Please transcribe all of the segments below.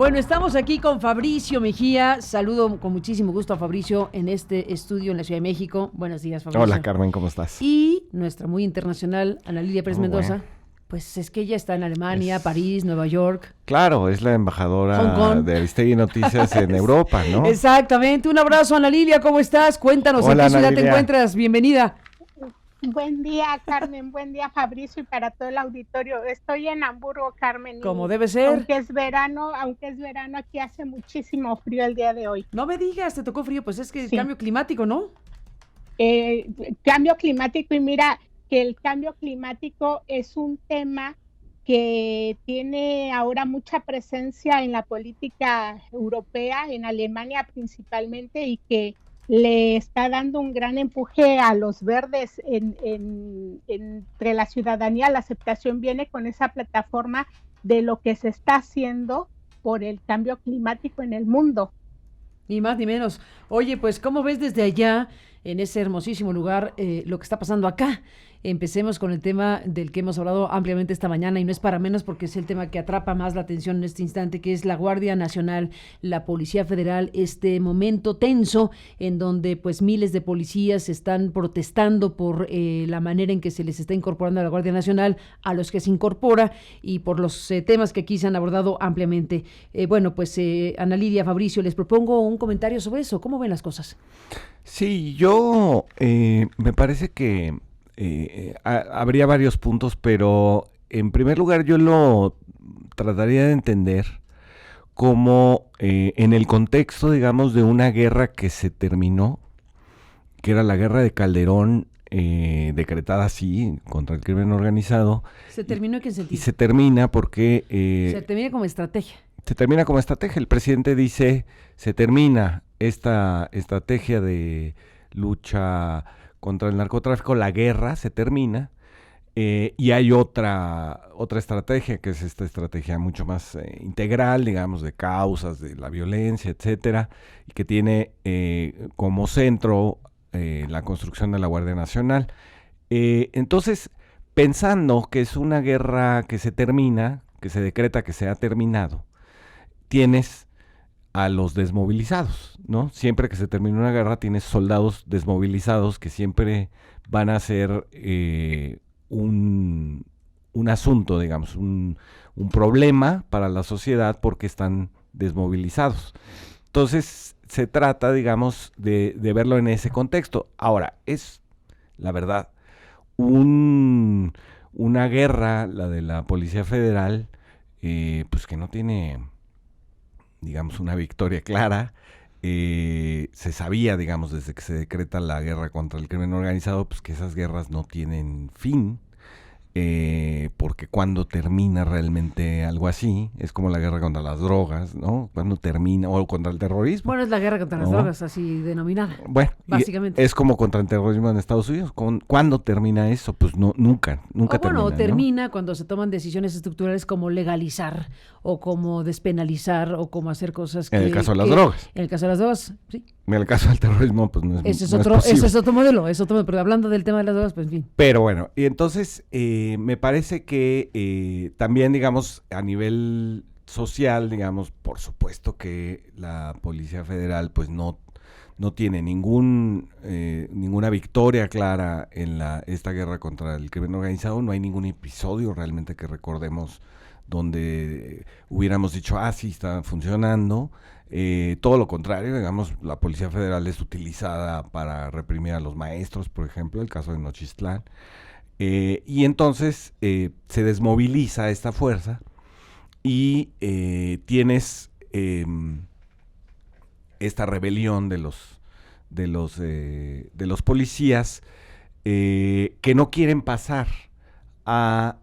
Bueno, estamos aquí con Fabricio Mejía. Saludo con muchísimo gusto a Fabricio en este estudio en la Ciudad de México. Buenos días, Fabricio. Hola, Carmen, ¿cómo estás? Y nuestra muy internacional, Ana Lilia Pérez Mendoza. Bueno. Pues es que ella está en Alemania, París, Nueva York. Claro, es la embajadora de Aristegui Noticias en Europa, ¿no? Exactamente. Un abrazo, Ana Lilia, ¿cómo estás? Cuéntanos, Hola, ¿en qué ciudad Ana te Lilia. encuentras? Bienvenida. Buen día, Carmen. Buen día, Fabricio, y para todo el auditorio. Estoy en Hamburgo, Carmen. Como debe ser. Aunque es verano, aquí hace muchísimo frío el día de hoy. No me digas, te tocó frío, pues es que Sí. cambio climático, ¿no? Cambio climático, y mira que el cambio climático es un tema que tiene ahora mucha presencia en la política europea, en Alemania principalmente, y que le está dando un gran empuje a los verdes entre la ciudadanía. La aceptación viene con esa plataforma de lo que se está haciendo por el cambio climático en el mundo. Ni más ni menos. Oye, pues, ¿cómo ves desde allá, en ese hermosísimo lugar, lo que está pasando acá? Empecemos con el tema del que hemos hablado ampliamente esta mañana, y no es para menos porque es el tema que atrapa más la atención en este instante, que es la Guardia Nacional, la Policía Federal, este momento tenso en donde pues miles de policías están protestando por la manera en que se les está incorporando a la Guardia Nacional, a los que se incorpora, y por los temas que aquí se han abordado ampliamente. Bueno, pues Ana Lidia, Fabricio, les propongo un comentario sobre eso. ¿Cómo ven las cosas? Sí, yo me parece que habría varios puntos, pero en primer lugar yo lo trataría de entender como en el contexto, digamos, de una guerra que se terminó, que era la guerra de Calderón, decretada así, contra el crimen organizado. ¿Se terminó en qué sentido? Y se termina porque... se termina como estrategia. Se termina como estrategia. El presidente dice, se termina esta estrategia de lucha contra el narcotráfico, la guerra se termina, y hay otra estrategia, que es esta estrategia mucho más integral, digamos, de causas, de la violencia, etcétera, y que tiene como centro la construcción de la Guardia Nacional. Entonces, pensando que es una guerra que se termina, que se decreta que se ha terminado, tienes a los desmovilizados, ¿no? Siempre que se termina una guerra tienes soldados desmovilizados que siempre van a ser un asunto, digamos, un problema para la sociedad porque están desmovilizados. Entonces se trata, digamos, de verlo en ese contexto. Ahora, es, la verdad, una guerra, la de la Policía Federal, pues que no tiene, digamos, una victoria clara. Se sabía, digamos, desde que se decreta la guerra contra el crimen organizado, pues que esas guerras no tienen fin, porque cuando termina realmente algo así, es como la guerra contra las drogas, ¿no? Cuando termina, o contra el terrorismo. Bueno, es la guerra contra las drogas, así denominada. Bueno, básicamente. Es como contra el terrorismo en Estados Unidos. ¿Cuándo termina eso? Pues no, nunca termina, ¿no? Cuando se toman decisiones estructurales como legalizar, o como despenalizar, o como hacer cosas que... En el caso de las drogas. En el caso de las drogas, sí. En el caso del terrorismo, pues no es Ese es otro modelo, pero hablando del tema de las drogas, pues en fin. Pero bueno, y entonces me parece que también, digamos, a nivel social, digamos, por supuesto que la Policía Federal pues no tiene ninguna victoria clara en esta guerra contra el crimen organizado. No hay ningún episodio realmente que recordemos donde hubiéramos dicho, sí, está funcionando. Todo lo contrario, digamos, la Policía Federal es utilizada para reprimir a los maestros, por ejemplo, el caso de Nochistlán. Y entonces se desmoviliza esta fuerza y tienes esta rebelión de los policías que no quieren pasar a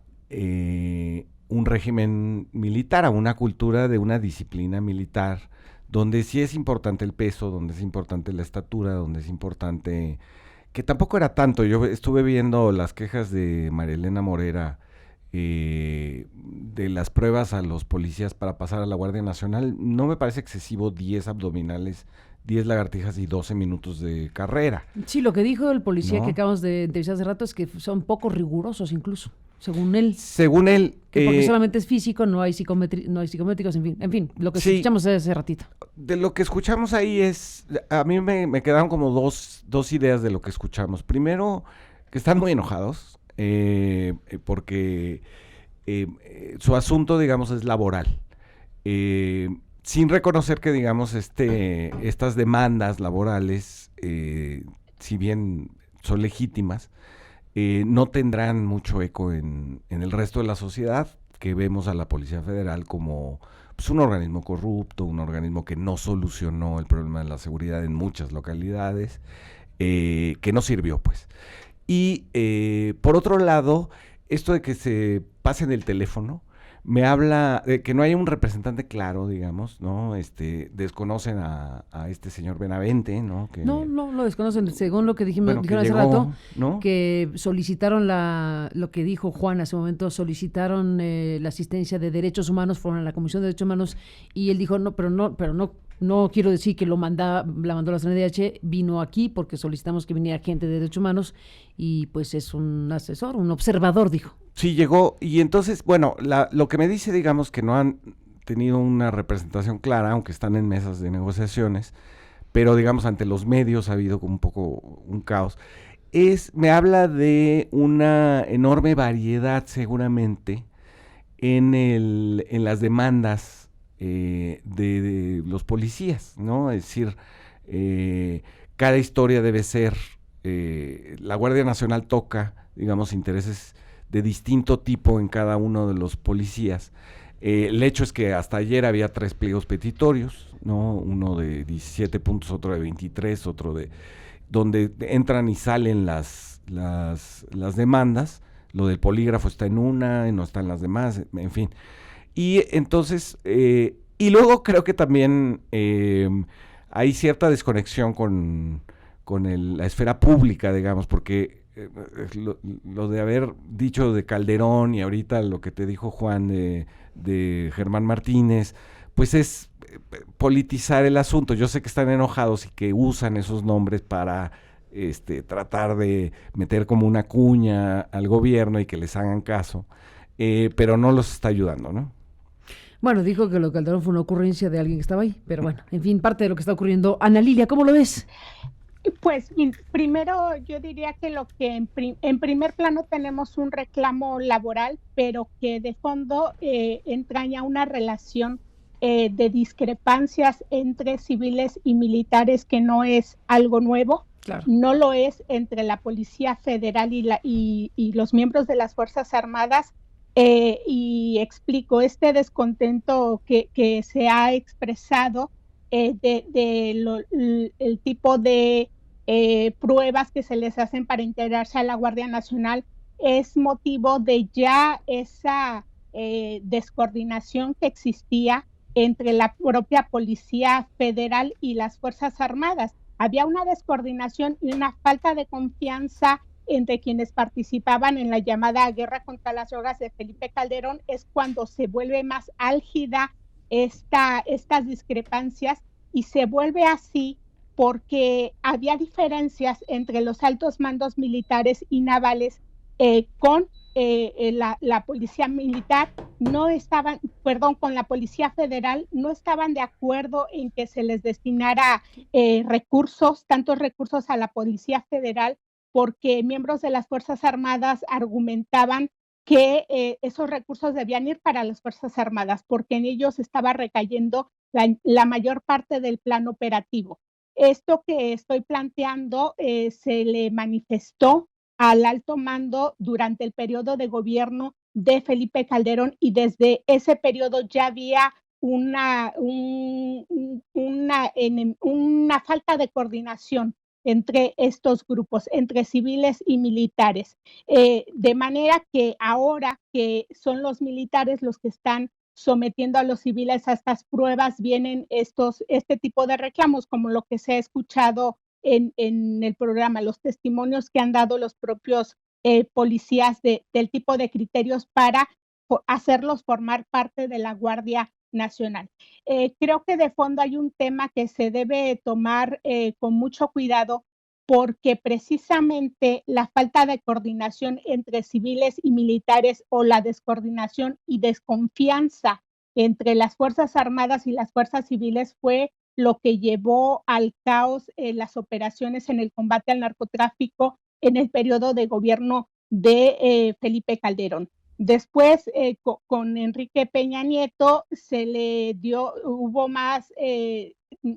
un régimen militar, a una cultura de una disciplina militar, donde sí es importante el peso, donde es importante la estatura, donde es importante, que tampoco era tanto. Yo estuve viendo las quejas de María Elena Morera de las pruebas a los policías para pasar a la Guardia Nacional. No me parece excesivo 10 abdominales, 10 lagartijas y 12 minutos de carrera. Sí, lo que dijo el policía que acabamos de entrevistar hace rato es que son poco rigurosos incluso. según él. Según él... Que porque solamente es físico, no hay psicométricos, en fin, lo que escuchamos hace ratito. De lo que escuchamos ahí a mí me quedaron como dos ideas de lo que escuchamos. Primero, que están muy enojados, porque su asunto, digamos, es laboral. Sin reconocer que, digamos, estas demandas laborales, si bien son legítimas, no tendrán mucho eco en el resto de la sociedad, que vemos a la Policía Federal como pues, un organismo corrupto, un organismo que no solucionó el problema de la seguridad en muchas localidades, que no sirvió, pues. Y por otro lado, esto de que se pasen el teléfono, me habla de que no hay un representante claro, digamos, ¿no? Desconocen a este señor Benavente, ¿no? Que, no lo desconocen, según lo que dijeron hace llegó, rato, ¿no? que solicitaron lo que dijo Juan hace un momento, solicitaron la asistencia de derechos humanos, fueron a la Comisión de Derechos Humanos, y él dijo, no quiero decir que la mandó la CNDH, vino aquí porque solicitamos que viniera gente de derechos humanos, y pues es un asesor, un observador, dijo. Sí, llegó, y entonces, bueno, lo que me dice, digamos, que no han tenido una representación clara, aunque están en mesas de negociaciones, pero digamos, ante los medios ha habido como un poco un caos, me habla de una enorme variedad, seguramente, en las demandas de los policías, ¿no? Es decir, cada historia debe ser, la Guardia Nacional toca, digamos, intereses de distinto tipo en cada uno de los policías. El hecho es que hasta ayer había 3 pliegos petitorios, ¿no? Uno de 17 puntos, otro de 23, otro de... donde entran y salen las demandas. Lo del polígrafo está en una, no está en las demás, en fin. Y entonces, y luego creo que también hay cierta desconexión con la esfera pública, digamos, porque lo de haber dicho de Calderón y ahorita lo que te dijo Juan de Germán Martínez, pues es politizar el asunto. Yo sé que están enojados y que usan esos nombres para tratar de meter como una cuña al gobierno y que les hagan caso, pero no los está ayudando, ¿no? Bueno, dijo que lo de Calderón fue una ocurrencia de alguien que estaba ahí, pero bueno, en fin, parte de lo que está ocurriendo. Ana Lilia, ¿cómo lo ves? Pues primero yo diría que lo que en primer plano tenemos un reclamo laboral, pero que de fondo entraña una relación de discrepancias entre civiles y militares que no es algo nuevo. Claro. No lo es entre la Policía Federal y los miembros de las Fuerzas Armadas. Y explico este descontento que se ha expresado el tipo de pruebas que se les hacen para integrarse a la Guardia Nacional es motivo de ya esa descoordinación que existía entre la propia Policía Federal y las Fuerzas Armadas. Había una descoordinación y una falta de confianza entre quienes participaban en la llamada guerra contra las drogas de Felipe Calderón. Es cuando se vuelve más álgida estas discrepancias, y se vuelve así porque había diferencias entre los altos mandos militares y navales con la policía militar, con la Policía Federal, no estaban de acuerdo en que se les destinara tantos recursos a la Policía Federal, porque miembros de las Fuerzas Armadas argumentaban que esos recursos debían ir para las Fuerzas Armadas, porque en ellos estaba recayendo la mayor parte del plan operativo. Esto que estoy planteando se le manifestó al alto mando durante el periodo de gobierno de Felipe Calderón, y desde ese periodo ya había una falta de coordinación entre estos grupos, entre civiles y militares. De manera que ahora que son los militares los que están sometiendo a los civiles a estas pruebas, vienen este tipo de reclamos, como lo que se ha escuchado en el programa, los testimonios que han dado los propios policías del tipo de criterios para hacerlos formar parte de la Guardia Nacional. Creo que de fondo hay un tema que se debe tomar con mucho cuidado, porque precisamente la falta de coordinación entre civiles y militares o la descoordinación y desconfianza entre las Fuerzas Armadas y las fuerzas civiles fue lo que llevó al caos en las operaciones en el combate al narcotráfico en el periodo de gobierno de Felipe Calderón. Después, con Enrique Peña Nieto, hubo más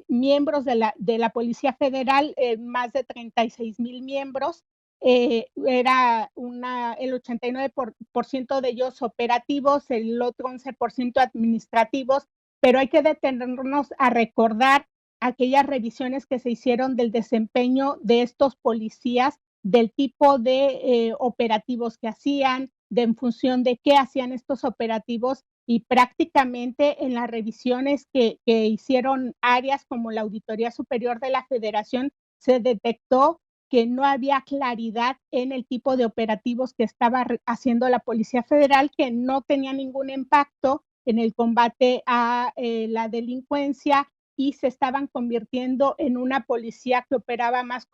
miembros de la Policía Federal, más de 36,000 miembros. Era el 89% de ellos operativos, el otro 11% administrativos, pero hay que detenernos a recordar aquellas revisiones que se hicieron del desempeño de estos policías, del tipo de operativos que hacían, de en función de qué hacían estos operativos, y prácticamente en las revisiones que hicieron áreas como la Auditoría Superior de la Federación, se detectó que no había claridad en el tipo de operativos que estaba haciendo la Policía Federal, que no tenía ningún impacto en el combate a la delincuencia, y se estaban convirtiendo en una policía que operaba más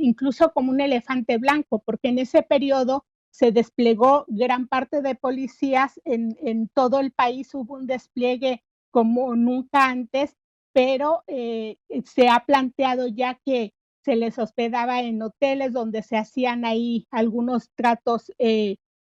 incluso como un elefante blanco, porque en ese periodo se desplegó gran parte de policías en todo el país, hubo un despliegue como nunca antes, pero se ha planteado ya que se les hospedaba en hoteles donde se hacían ahí algunos tratos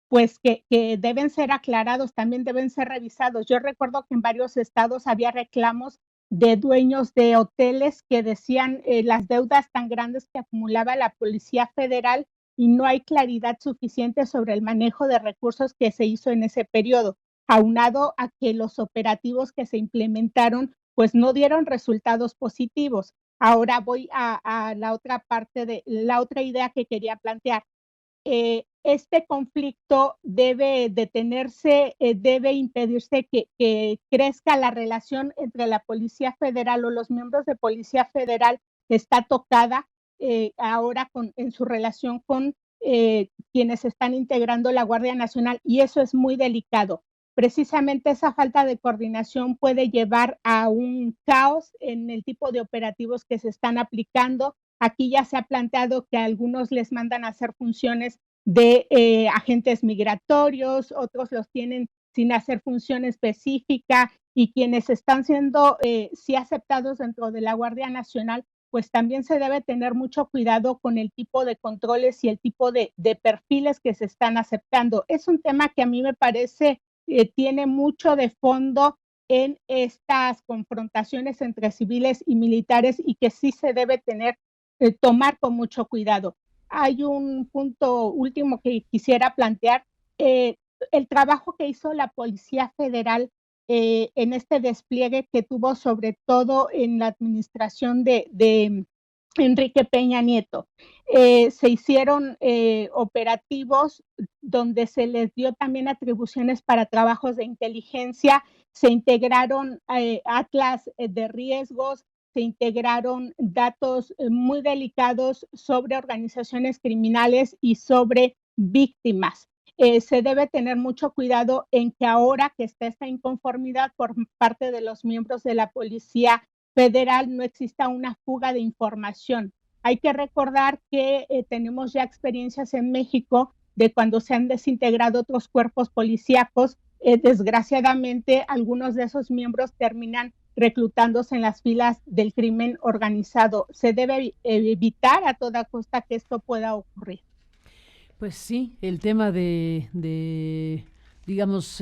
pues que deben ser aclarados, también deben ser revisados. Yo recuerdo que en varios estados había reclamos de dueños de hoteles que decían las deudas tan grandes que acumulaba la Policía Federal, y no hay claridad suficiente sobre el manejo de recursos que se hizo en ese periodo, aunado a que los operativos que se implementaron pues no dieron resultados positivos. Ahora voy a la otra parte de la otra idea que quería plantear. Este conflicto debe detenerse, debe impedirse que crezca la relación entre la Policía Federal, o los miembros de Policía Federal está tocada ahora en su relación con quienes están integrando la Guardia Nacional, y eso es muy delicado. Precisamente esa falta de coordinación puede llevar a un caos en el tipo de operativos que se están aplicando. Aquí ya se ha planteado que a algunos les mandan a hacer funciones de agentes migratorios, otros los tienen sin hacer función específica, y quienes están siendo sí aceptados dentro de la Guardia Nacional, pues también se debe tener mucho cuidado con el tipo de controles y el tipo de perfiles que se están aceptando. Es un tema que a mí me parece tiene mucho de fondo en estas confrontaciones entre civiles y militares, y que sí se debe tomar con mucho cuidado. Hay un punto último que quisiera plantear. El trabajo que hizo la Policía Federal en este despliegue que tuvo, sobre todo en la administración de Enrique Peña Nieto. Se hicieron operativos donde se les dio también atribuciones para trabajos de inteligencia, se integraron atlas de riesgos, se integraron datos muy delicados sobre organizaciones criminales y sobre víctimas. Se debe tener mucho cuidado en que ahora que está esta inconformidad por parte de los miembros de la Policía Federal, no exista una fuga de información. Hay que recordar que tenemos ya experiencias en México de cuando se han desintegrado otros cuerpos policíacos. Desgraciadamente, algunos de esos miembros terminan reclutándose en las filas del crimen organizado. Se debe evitar a toda costa que esto pueda ocurrir. Pues sí, el tema de digamos,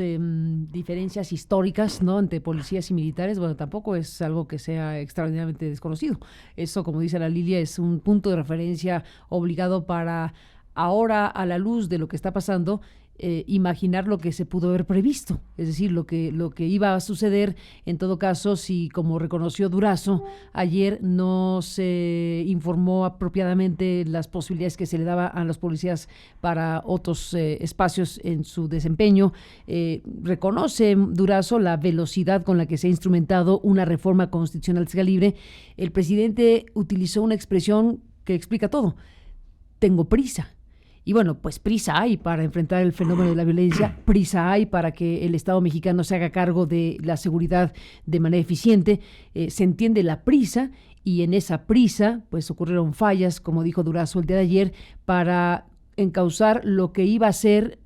diferencias históricas, ¿no?, entre policías y militares, bueno, tampoco es algo que sea extraordinariamente desconocido. Eso, como dice la Lilia, es un punto de referencia obligado para ahora, a la luz de lo que está pasando, imaginar lo que se pudo haber previsto, es decir, lo que iba a suceder en todo caso si, como reconoció Durazo ayer, no se informó apropiadamente las posibilidades que se le daba a los policías para otros espacios en su desempeño. Reconoce Durazo la velocidad con la que se ha instrumentado una reforma constitucional de ese calibre. El presidente utilizó una expresión que explica todo: tengo prisa. Y bueno, pues prisa hay para enfrentar el fenómeno de la violencia, prisa hay para que el Estado mexicano se haga cargo de la seguridad de manera eficiente. Se entiende la prisa y en esa prisa, pues ocurrieron fallas, como dijo Durazo el día de ayer, para encauzar lo que iba a ser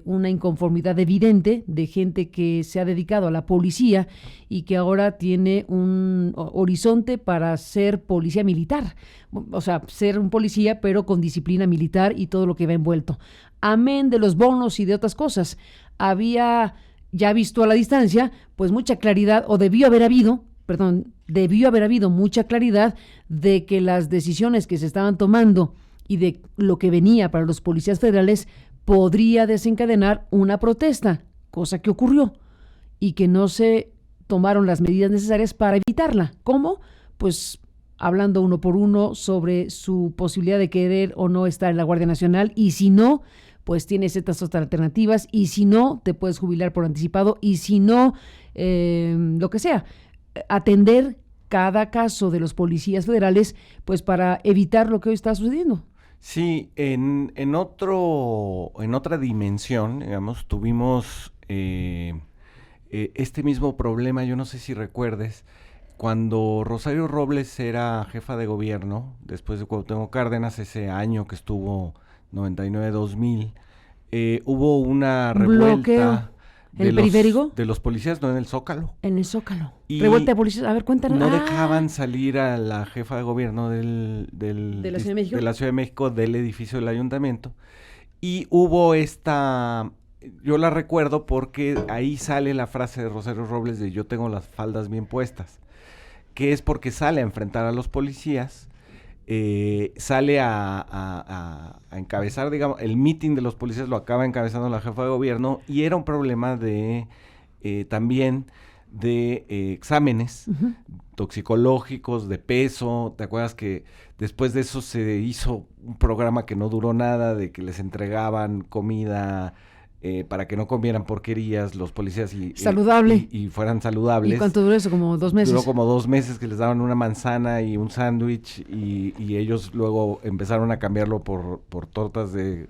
una inconformidad evidente de gente que se ha dedicado a la policía y que ahora tiene un horizonte para ser policía militar, o sea, ser un policía pero con disciplina militar y todo lo que va envuelto. Amén de los bonos y de otras cosas. Había ya visto a la distancia, pues mucha claridad, o debió haber habido mucha claridad de que las decisiones que se estaban tomando y de lo que venía para los policías federales podría desencadenar una protesta, cosa que ocurrió y que no se tomaron las medidas necesarias para evitarla. ¿Cómo? Pues hablando uno por uno sobre su posibilidad de querer o no estar en la Guardia Nacional, y si no, pues tienes estas otras alternativas, y si no, te puedes jubilar por anticipado, y si no, lo que sea, atender cada caso de los policías federales, pues para evitar lo que hoy está sucediendo. Sí, en otra dimensión, digamos, tuvimos este mismo problema, yo no sé si recuerdes, cuando Rosario Robles era jefa de gobierno, después de Cuauhtémoc Cárdenas, ese año que estuvo 99-2000, hubo una revuelta ¿En el periférico? De los policías, no, en el Zócalo. En el Zócalo. Y revuelta de policías. A ver, cuéntanos. No dejaban salir a la jefa de gobierno ¿De la Ciudad de México? De la Ciudad de México, del edificio del ayuntamiento. Y hubo yo la recuerdo porque ahí sale la frase de Rosario Robles de "yo tengo las faldas bien puestas", que es porque sale a enfrentar a los policías, sale a encabezar, digamos, el mitin de los policías lo acaba encabezando la jefa de gobierno, y era un problema de también de exámenes toxicológicos, de peso. ¿Te acuerdas que después de eso se hizo un programa que no duró nada, de que les entregaban comida para que no comieran porquerías los policías saludable y fueran saludables? ¿Y cuánto duró eso? ¿Como 2 meses? Duró como 2 meses, que les daban una manzana y un sándwich, y ellos luego empezaron a cambiarlo por tortas de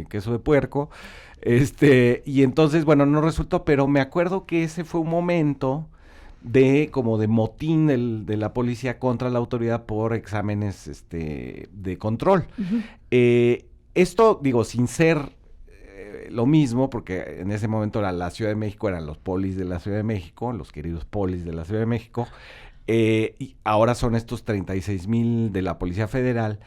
queso de puerco. Y entonces, bueno, no resultó, pero me acuerdo que ese fue un momento como de motín de la policía contra la autoridad por exámenes de control. Esto, digo, sin ser lo mismo, porque en ese momento era la Ciudad de México, eran los polis de la Ciudad de México, los queridos polis de la Ciudad de México, y ahora son estos 36,000 de la Policía Federal.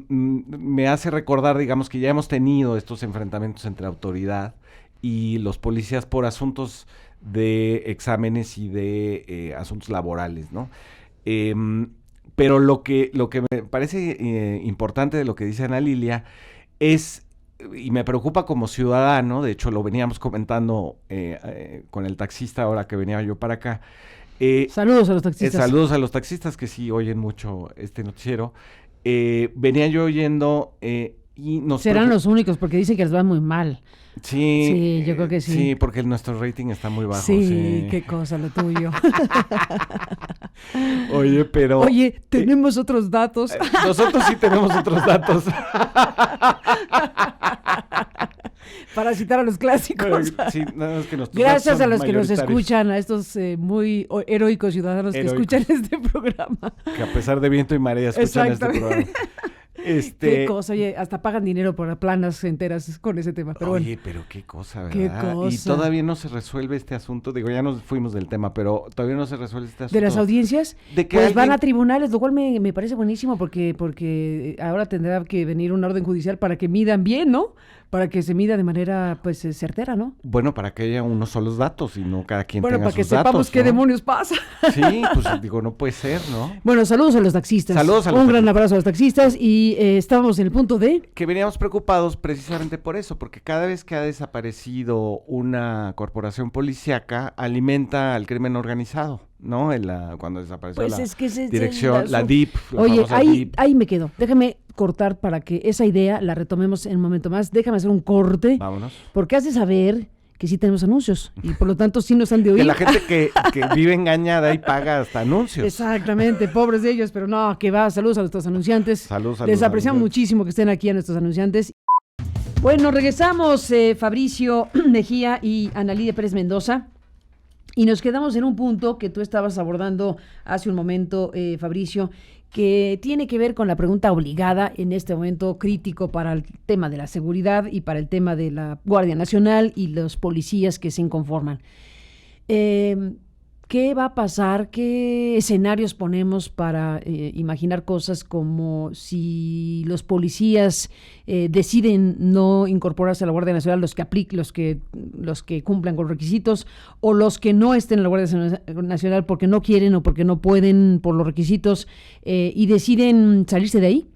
Me hace recordar, digamos, que ya hemos tenido estos enfrentamientos entre autoridad y los policías por asuntos de exámenes y de asuntos laborales, ¿no? Pero lo que me parece importante de lo que dice Ana Lilia es, y me preocupa como ciudadano, de hecho lo veníamos comentando con el taxista ahora que venía yo para acá. Saludos a los taxistas. Saludos a los taxistas que sí oyen mucho este noticiero. Venía yo oyendo y nos serán los únicos, porque dicen que les va muy mal. Sí, yo creo que sí. Sí, porque nuestro rating está muy bajo. Sí, qué cosa lo tuyo. Oye, tenemos otros datos. Nosotros sí tenemos otros datos. Para citar a los clásicos. Sí, no, es que gracias a los que nos escuchan, a estos muy heroicos ciudadanos que escuchan este programa. Que a pesar de viento y marea escuchan este programa. Qué cosa, oye, hasta pagan dinero por planas enteras con ese tema. Pero oye, bueno. pero qué cosa, ¿verdad? Qué cosa. Y todavía no se resuelve este asunto. Digo, ya nos fuimos del tema, pero todavía no se resuelve este asunto. ¿De las audiencias? Pues van a tribunales, lo cual me parece buenísimo porque ahora tendrá que venir una orden judicial para que midan bien, ¿no? Para que se mida de manera, pues, certera, ¿no? Bueno, para que haya unos solos datos y no cada quien tenga sus datos. Bueno, para que sepamos qué demonios pasa. Sí, pues digo, no puede ser, ¿no? Bueno, saludos a los taxistas. Un gran abrazo a los taxistas, y estábamos en el punto de... Que veníamos preocupados precisamente por eso, porque cada vez que ha desaparecido una corporación policíaca, alimenta al crimen organizado, ¿no? Cuando desapareció pues la es que dirección, la DIP. Oye, ahí me quedo. Déjame cortar para que esa idea la retomemos en un momento más. Déjame hacer un corte. Vámonos. Porque has de saber que sí tenemos anuncios y por lo tanto sí nos han de oír. Que la gente que vive engañada y paga hasta anuncios. Exactamente, pobres de ellos, pero no, que va. Saludos a nuestros anunciantes. Saludos. Les apreciamos muchísimo que estén aquí a nuestros anunciantes. Bueno, regresamos, Fabricio Mejía y Ana Lidia Pérez Mendoza. Y nos quedamos en un punto que tú estabas abordando hace un momento, Fabricio, que tiene que ver con la pregunta obligada en este momento crítico para el tema de la seguridad y para el tema de la Guardia Nacional y los policías que se inconforman. ¿Qué va a pasar? ¿Qué escenarios ponemos para imaginar cosas como si los policías deciden no incorporarse a la Guardia Nacional, los que cumplan con requisitos, o los que no estén en la Guardia Nacional porque no quieren o porque no pueden por los requisitos y deciden salirse de ahí?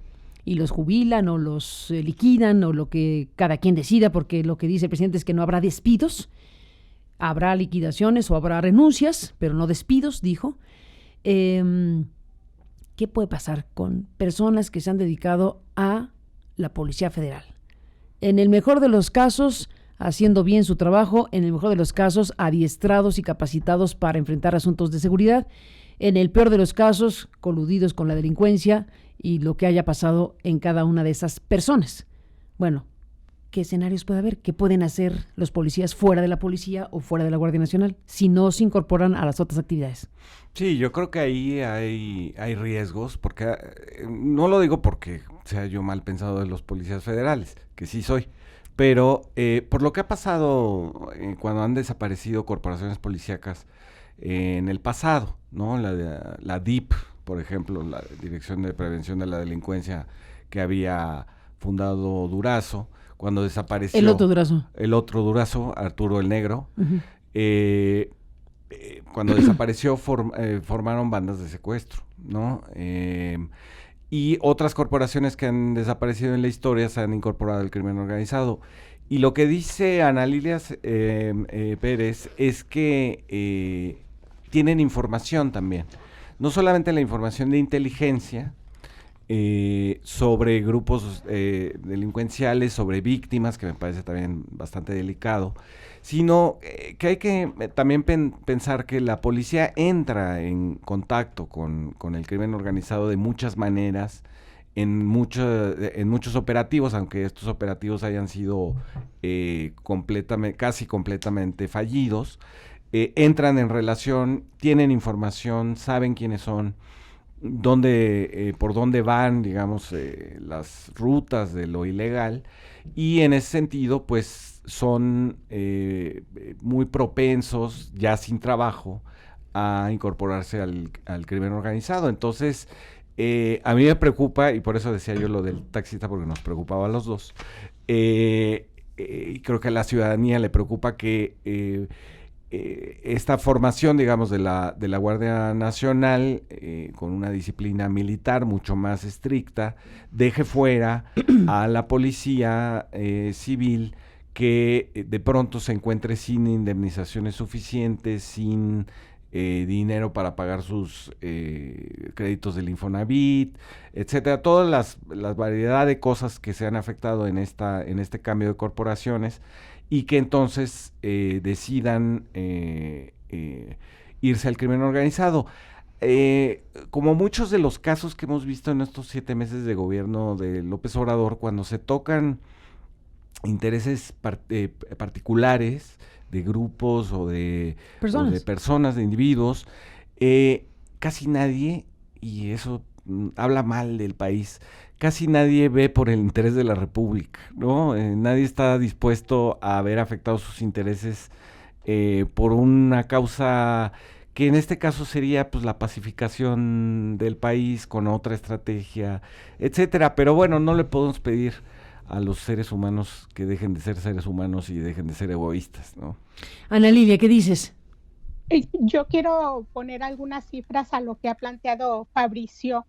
Y los jubilan o los liquidan o lo que cada quien decida, porque lo que dice el presidente es que no habrá despidos. Habrá liquidaciones o habrá renuncias, pero no despidos, dijo. ¿Qué puede pasar con personas que se han dedicado a la Policía Federal? En el mejor de los casos, haciendo bien su trabajo, en el mejor de los casos, adiestrados y capacitados para enfrentar asuntos de seguridad, en el peor de los casos, coludidos con la delincuencia y lo que haya pasado en cada una de esas personas. Bueno, ¿qué escenarios puede haber? ¿Qué pueden hacer los policías fuera de la policía o fuera de la Guardia Nacional si no se incorporan a las otras actividades? Sí, yo creo que ahí hay riesgos, porque no lo digo porque sea yo mal pensado de los policías federales, que sí soy, pero por lo que ha pasado cuando han desaparecido corporaciones policíacas en el pasado, ¿no? La DIP, por ejemplo, la Dirección de Prevención de la Delincuencia que había fundado Durazo, cuando desapareció... El otro Durazo. El otro Durazo, Arturo el Negro. Uh-huh. Cuando desapareció formaron bandas de secuestro, ¿no? Y otras corporaciones que han desaparecido en la historia se han incorporado al crimen organizado. Y lo que dice Ana Lilia Pérez es que tienen información también. No solamente la información de inteligencia, sobre grupos delincuenciales, sobre víctimas, que me parece también bastante delicado, sino que hay que también pensar que la policía entra en contacto con el crimen organizado de muchas maneras, en muchos operativos, aunque estos operativos hayan sido casi completamente fallidos, entran en relación, tienen información, saben quiénes son, por dónde van, digamos, las rutas de lo ilegal, y en ese sentido, pues, son muy propensos, ya sin trabajo, a incorporarse al crimen organizado. Entonces, a mí me preocupa, y por eso decía yo lo del taxista, porque nos preocupaba a los dos, y creo que a la ciudadanía le preocupa que esta formación, digamos, de la Guardia Nacional, con una disciplina militar mucho más estricta, deje fuera a la policía civil, que de pronto se encuentre sin indemnizaciones suficientes, sin dinero para pagar sus créditos del Infonavit, etcétera. Todas las variedad de cosas que se han afectado en este cambio de corporaciones, y que entonces decidan irse al crimen organizado. Como muchos de los casos que hemos visto en estos 7 meses de gobierno de López Obrador, cuando se tocan intereses particulares de grupos o de personas, de individuos, casi nadie, y eso habla mal del país, casi nadie ve por el interés de la República, ¿no? Nadie está dispuesto a ver afectados sus intereses por una causa que en este caso sería, pues, la pacificación del país con otra estrategia, etcétera. Pero bueno, no le podemos pedir a los seres humanos que dejen de ser seres humanos y dejen de ser egoístas, ¿no? Ana Lilia, ¿qué dices? Yo quiero poner algunas cifras a lo que ha planteado Fabricio,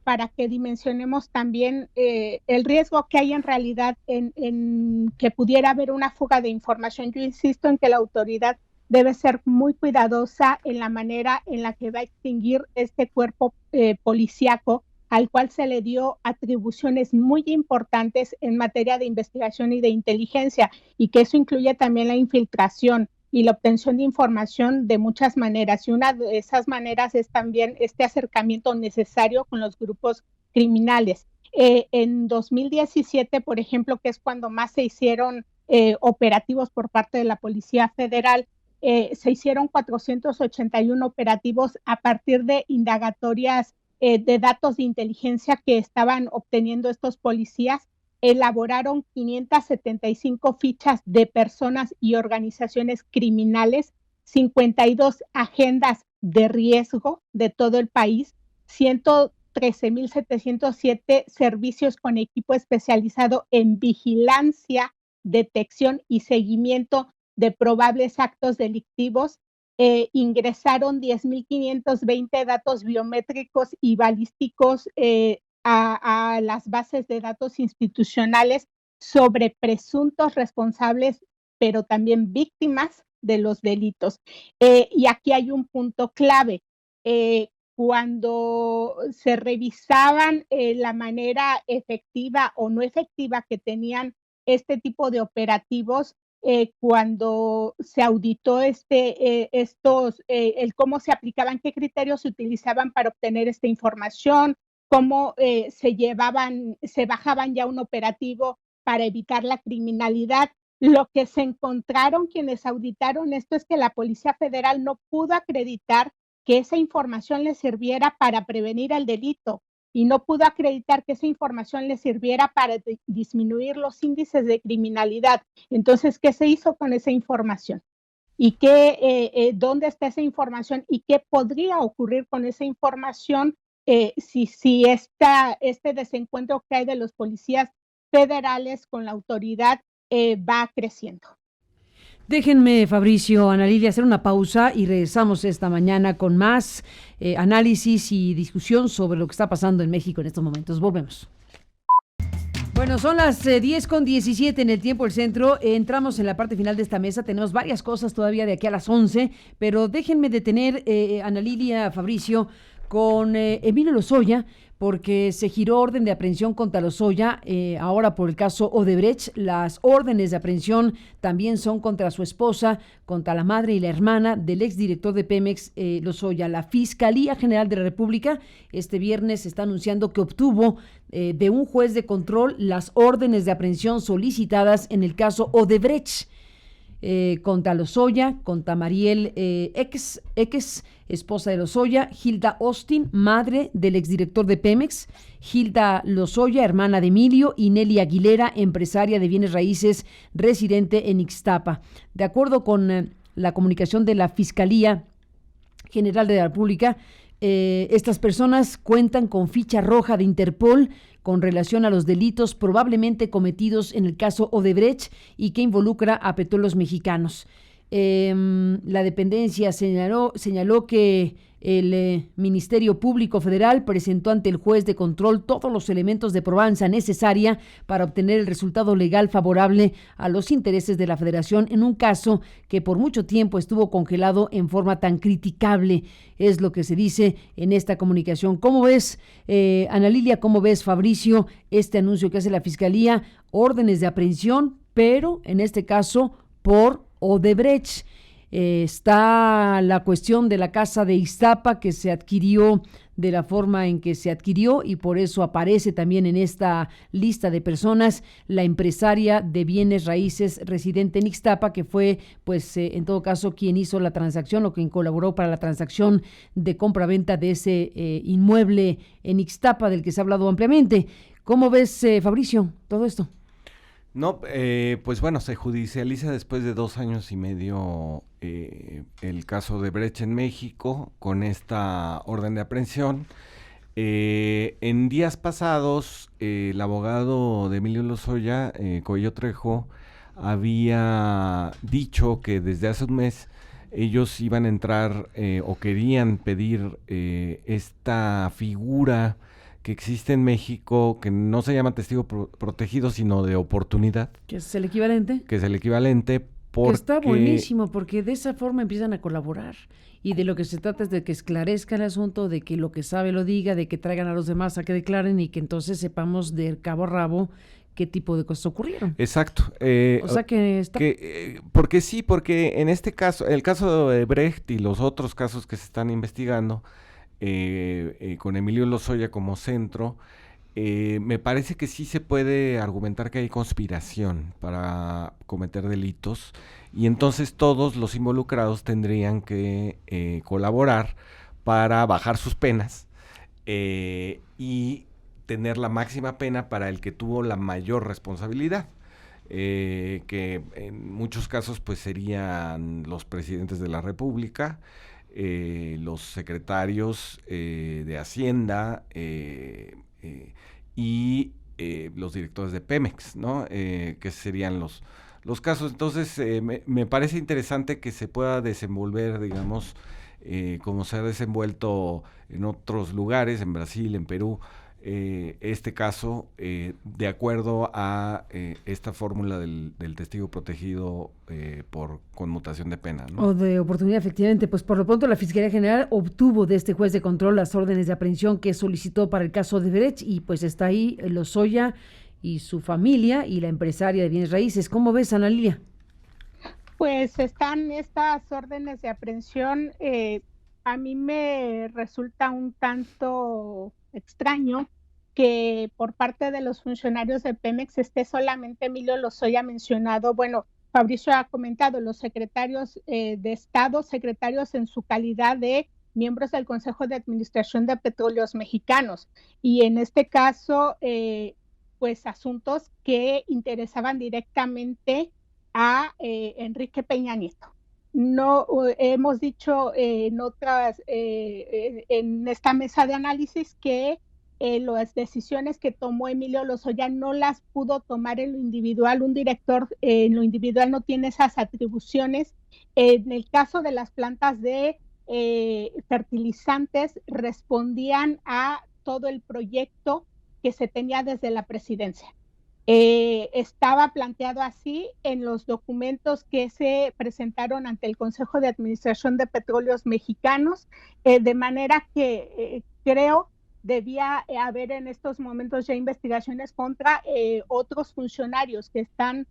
para que dimensionemos también el riesgo que hay en realidad en que pudiera haber una fuga de información. Yo insisto en que la autoridad debe ser muy cuidadosa en la manera en la que va a extinguir este cuerpo policíaco, al cual se le dio atribuciones muy importantes en materia de investigación y de inteligencia, y que eso incluye también la infiltración y la obtención de información de muchas maneras, y una de esas maneras es también este acercamiento necesario con los grupos criminales. En 2017, por ejemplo, que es cuando más se hicieron operativos por parte de la Policía Federal, se hicieron 481 operativos a partir de indagatorias de datos de inteligencia que estaban obteniendo estos policías. Elaboraron 575 fichas de personas y organizaciones criminales, 52 agendas de riesgo de todo el país, 113.707 servicios con equipo especializado en vigilancia, detección y seguimiento de probables actos delictivos. Ingresaron 10.520 datos biométricos y balísticos a las bases de datos institucionales sobre presuntos responsables, pero también víctimas de los delitos. Y aquí hay un punto clave. Cuando se revisaban la manera efectiva o no efectiva que tenían este tipo de operativos, cuando se auditó el cómo se aplicaban, qué criterios se utilizaban para obtener esta información, cómo se bajaban ya un operativo para evitar la criminalidad. Lo que se encontraron quienes auditaron esto es que la Policía Federal no pudo acreditar que esa información le sirviera para prevenir el delito y no pudo acreditar que esa información le sirviera para disminuir los índices de criminalidad. Entonces, ¿qué se hizo con esa información? ¿Y dónde está esa información? ¿Y qué podría ocurrir con esa información si este desencuentro que hay de los policías federales con la autoridad va creciendo? Déjenme, Fabricio, Ana Lilia, hacer una pausa y regresamos esta mañana con más análisis y discusión sobre lo que está pasando en México en estos momentos. Volvemos. Bueno, son las 10:17 en el tiempo del centro. Entramos en la parte final de esta mesa. Tenemos varias cosas todavía de aquí a las 11, pero déjenme detener, Ana Lilia, Fabricio, con Emilio Lozoya, porque se giró orden de aprehensión contra Lozoya, ahora por el caso Odebrecht. Las órdenes de aprehensión también son contra su esposa, contra la madre y la hermana del exdirector de Pemex, Lozoya. La Fiscalía General de la República este viernes está anunciando que obtuvo de un juez de control las órdenes de aprehensión solicitadas en el caso Odebrecht. Contra Lozoya, contra Mariel X, esposa de Lozoya, Hilda Austin, madre del exdirector de Pemex, Hilda Lozoya, hermana de Emilio, y Nelly Aguilera, empresaria de bienes raíces, residente en Ixtapa. De acuerdo con la comunicación de la Fiscalía General de la República, estas personas cuentan con ficha roja de Interpol con relación a los delitos probablemente cometidos en el caso Odebrecht y que involucra a petróleos mexicanos. La dependencia señaló que el Ministerio Público Federal presentó ante el juez de control todos los elementos de probanza necesaria para obtener el resultado legal favorable a los intereses de la Federación en un caso que por mucho tiempo estuvo congelado en forma tan criticable, es lo que se dice en esta comunicación. ¿Cómo ves, Ana Lilia, cómo ves, Fabricio, este anuncio que hace la Fiscalía? Órdenes de aprehensión, pero en este caso por Odebrecht. Está la cuestión de la casa de Ixtapa que se adquirió de la forma en que se adquirió y por eso aparece también en esta lista de personas la empresaria de bienes raíces residente en Ixtapa, que fue pues en todo caso quien hizo la transacción o quien colaboró para la transacción de compra-venta de ese inmueble en Ixtapa del que se ha hablado ampliamente. ¿Cómo ves, Fabricio, todo esto? No, pues bueno, se judicializa después de 2 años y medio el caso de Odebrecht en México con esta orden de aprehensión. En días pasados, el abogado de Emilio Lozoya, Coello Trejo, había dicho que desde hace un mes ellos iban a entrar o querían pedir esta figura que existe en México, que no se llama testigo protegido, sino de oportunidad. ¿Que es el equivalente? Que es el equivalente porque... Que está buenísimo, porque de esa forma empiezan a colaborar. Y de lo que se trata es de que esclarezca el asunto, de que lo que sabe lo diga, de que traigan a los demás a que declaren y que entonces sepamos de cabo a rabo qué tipo de cosas ocurrieron. Exacto. O sea que está... porque sí, porque en este caso, el caso de Brecht y los otros casos que se están investigando, con Emilio Lozoya como centro, Me parece que sí se puede argumentar que hay conspiración para cometer delitos y entonces todos los involucrados tendrían que colaborar para bajar sus penas y tener la máxima pena para el que tuvo la mayor responsabilidad. Que en muchos casos pues serían los presidentes de la República, los secretarios de Hacienda y los directores de Pemex, ¿no? Que serían los casos. Entonces me parece interesante que se pueda desenvolver, digamos, como se ha desenvuelto en otros lugares, en Brasil, en Perú, este caso de acuerdo a esta fórmula del testigo protegido por conmutación de pena, ¿no? O de oportunidad, efectivamente. Pues por lo pronto la Fiscalía General obtuvo de este juez de control las órdenes de aprehensión que solicitó para el caso de Brecht y pues está ahí Lozoya y su familia y la empresaria de bienes raíces. ¿Cómo ves, Ana Lilia? Pues están estas órdenes de aprehensión. A mí me resulta un tanto extraño que por parte de los funcionarios de Pemex esté solamente Emilio Lozoya mencionado. Bueno, Fabricio ha comentado, los secretarios de Estado, secretarios en su calidad de miembros del Consejo de Administración de Petróleos Mexicanos. Y en este caso, pues asuntos que interesaban directamente a Enrique Peña Nieto. No hemos dicho en esta mesa de análisis que las decisiones que tomó Emilio Lozoya no las pudo tomar en lo individual. Un director en lo individual no tiene esas atribuciones. En el caso de las plantas de fertilizantes, respondían a todo el proyecto que se tenía desde la presidencia. Estaba planteado así en los documentos que se presentaron ante el Consejo de Administración de Petróleos Mexicanos, de manera que creo debía haber en estos momentos ya investigaciones contra otros funcionarios que están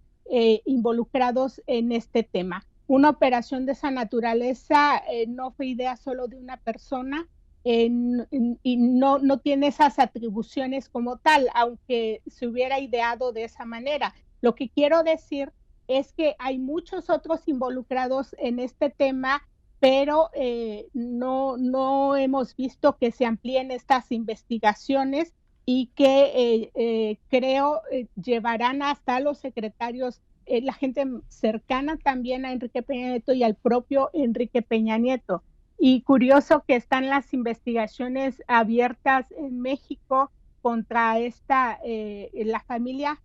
involucrados en este tema. Una operación de esa naturaleza no fue idea solo de una persona, y no tiene esas atribuciones como tal, aunque se hubiera ideado de esa manera. Lo que quiero decir es que hay muchos otros involucrados en este tema, pero no hemos visto que se amplíen estas investigaciones y que creo llevarán hasta los secretarios, la gente cercana también a Enrique Peña Nieto y al propio Enrique Peña Nieto. Y curioso que están las investigaciones abiertas en México contra la familia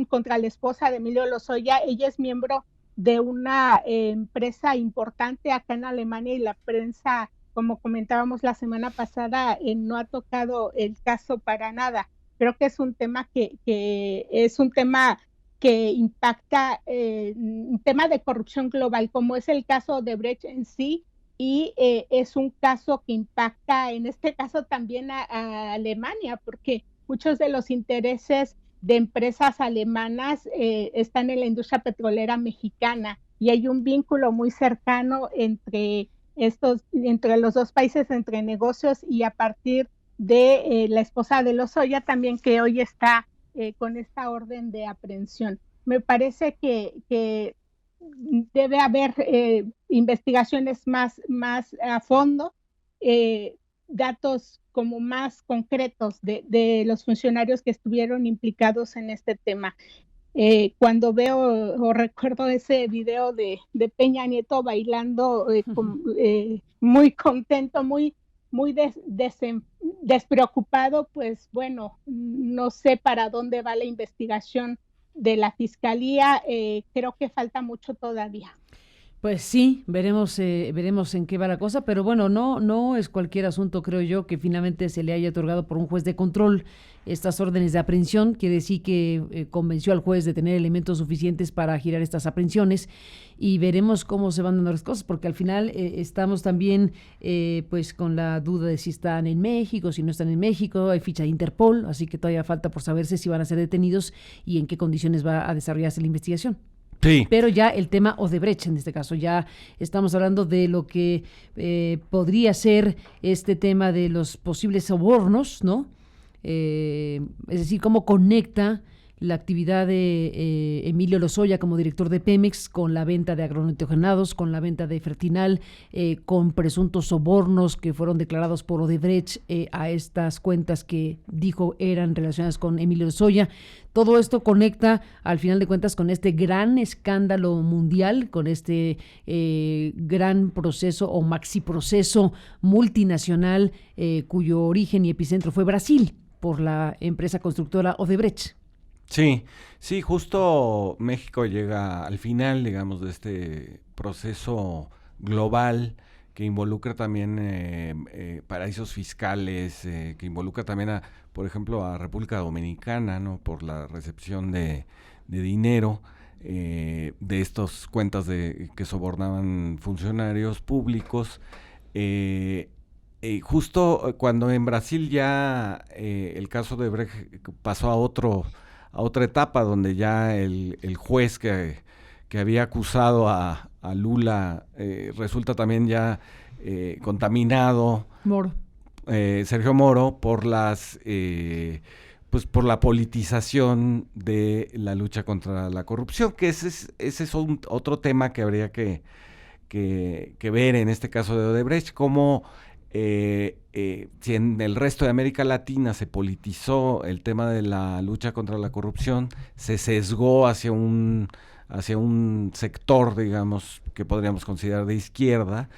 contra la esposa de Emilio Lozoya. Ella es miembro de una empresa importante acá en Alemania y la prensa, como comentábamos la semana pasada, no ha tocado el caso para nada. Creo que es un tema que impacta un tema de corrupción global, como es el caso de Brecht en sí, y es un caso que impacta, en este caso también a Alemania, porque muchos de los intereses de empresas alemanas están en la industria petrolera mexicana, y hay un vínculo muy cercano entre los dos países, entre negocios, y a partir de la esposa de Lozoya también, que hoy está con esta orden de aprehensión. Me parece que debe haber investigaciones más a fondo, datos como más concretos de los funcionarios que estuvieron implicados en este tema. Cuando veo o recuerdo ese video de Peña Nieto bailando muy contento, muy despreocupado, pues bueno, no sé para dónde va la investigación de la Fiscalía. Creo que falta mucho todavía. Pues sí, veremos en qué va la cosa, pero bueno, no es cualquier asunto, creo yo, que finalmente se le haya otorgado por un juez de control estas órdenes de aprehensión. Quiere decir que convenció al juez de tener elementos suficientes para girar estas aprehensiones, y veremos cómo se van dando las cosas, porque al final estamos también pues con la duda de si están en México, si no están en México. Hay ficha de Interpol, así que todavía falta por saberse si van a ser detenidos y en qué condiciones va a desarrollarse la investigación. Sí. Pero ya el tema Odebrecht, en este caso, ya estamos hablando de lo que podría ser este tema de los posibles sobornos, ¿no? es decir, cómo conecta la actividad de Emilio Lozoya como director de Pemex con la venta de agronitrogenados, con la venta de Fertinal, con presuntos sobornos que fueron declarados por Odebrecht a estas cuentas que dijo eran relacionadas con Emilio Lozoya. Todo esto conecta, al final de cuentas, con este gran escándalo mundial, con este gran proceso o maxiproceso multinacional cuyo origen y epicentro fue Brasil, por la empresa constructora Odebrecht. Sí, justo México llega al final, digamos, de este proceso global que involucra también paraísos fiscales, que involucra también, por ejemplo, a República Dominicana, ¿no? Por la recepción de dinero de estas cuentas que sobornaban funcionarios públicos. Justo cuando en Brasil ya el caso de Brecht pasó a otra etapa, donde ya el juez que había acusado a Lula resulta también ya contaminado, Sergio Moro, por por la politización de la lucha contra la corrupción, que ese es otro tema que habría que ver en este caso de Odebrecht, cómo si en el resto de América Latina se politizó el tema de la lucha contra la corrupción, se sesgó hacia un sector, digamos, que podríamos considerar de izquierda.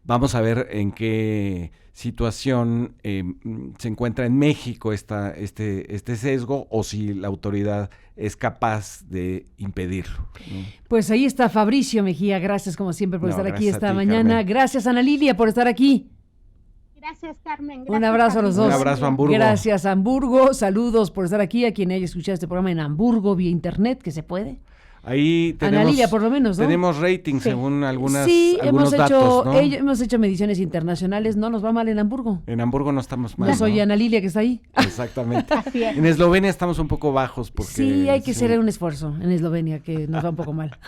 Vamos a ver en qué situación se encuentra en México este sesgo, o si la autoridad es capaz de impedirlo, ¿no? Pues ahí está Fabricio Mejía, gracias como siempre por estar aquí esta mañana. Carmen. Gracias, Ana Lilia, por estar aquí. Gracias, Carmen. Un Gracias, abrazo a los dos. Un abrazo, Hamburgo. Gracias, Hamburgo. Saludos por estar aquí, a quien haya escuchado este programa en Hamburgo vía internet, que se puede. Ahí tenemos, Ana Lilia, por lo menos, ¿no? Tenemos rating Sí. según algunos hemos datos, ¿no? hemos hecho mediciones internacionales, no nos va mal en Hamburgo. En Hamburgo no estamos mal, Yo soy ¿no? Ana Lilia, que está ahí. Exactamente. Así es. En Eslovenia estamos un poco bajos porque... Sí, hay que hacer un esfuerzo en Eslovenia, que nos va un poco mal.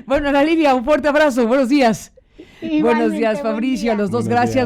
Bueno, Ana Lilia, un fuerte abrazo, buenos días. Igualmente, Buenos días, buen Fabricio, a día. los dos, Buenos gracias. días.